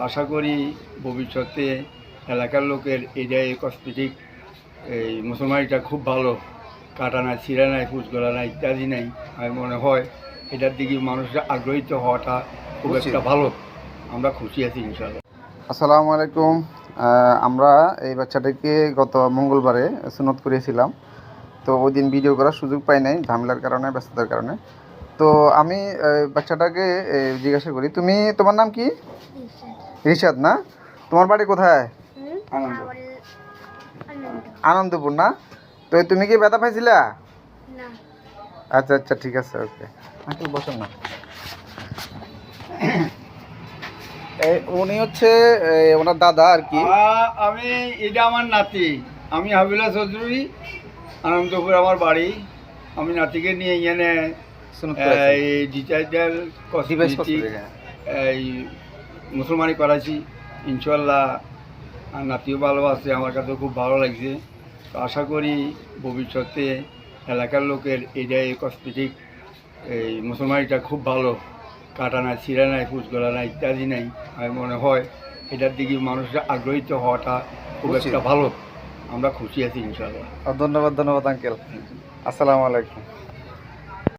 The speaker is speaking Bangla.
আশা করি ভবিষ্যতে এলাকার লোকের এই কসমেটিক এই মুসলমানিটা খুব ভালো, কাটা নাই, ছিঁড়া নাই, কুচগলা নাই, ইত্যাদি নাই। আমি মনে হয় এটার দিকে মানুষের আগ্রহীত হওয়াটা খুব একটা ভালো। আমরা খুশি আছি ইনশাআল্লাহ। আসসালামু আলাইকুম। আমরা এই বাচ্চাটাকে গত মঙ্গলবারে সুন্নত করিয়েছিলাম, তো ওই দিন ভিডিও করার সুযোগ পাই নাই ঝামেলার কারণে, ব্যস্ততার কারণে। তো আমি বাচ্চাটাকে জিজ্ঞাসা করি, তোমার নাম কি? রিশাদ না? তোমার বাড়ি কোথায়? আনন্দপুর না? তো তুমি কি ব্যথা পাইছিলা? আচ্ছা আচ্ছা, ঠিক আছে, ওকে। আচ্ছা, বসেন না। উনি হচ্ছে ওনার দাদা আর কি। এটা আমার নাতি, আমি হাবিলা চৌধুরী, আনন্দপুর আমার বাড়ি। আমি নাতিকে নিয়ে এখানে এই ডিজিটাল কসমেটিক এই মুসলমানি করাইছি ইনশাল্লাহ। নাতিও ভালো আছে, আমার কাছে খুব ভালো লাগছে। তো আশা করি ভবিষ্যতে এলাকার লোকের এই কসমেটিক এই মুসলমানিটা খুব ভালো, কাটা নাই, ছিঁড়া নাই, কুচগলা নাই, ইত্যাদি নাই। আমি মনে হয় এটার দিকে মানুষের আগ্রহীত হওয়াটা খুব একটা ভালো। আমরা খুশি আছি ইনশাআল্লাহ। ধন্যবাদ আঙ্কেল। আসসালামু আলাইকুম।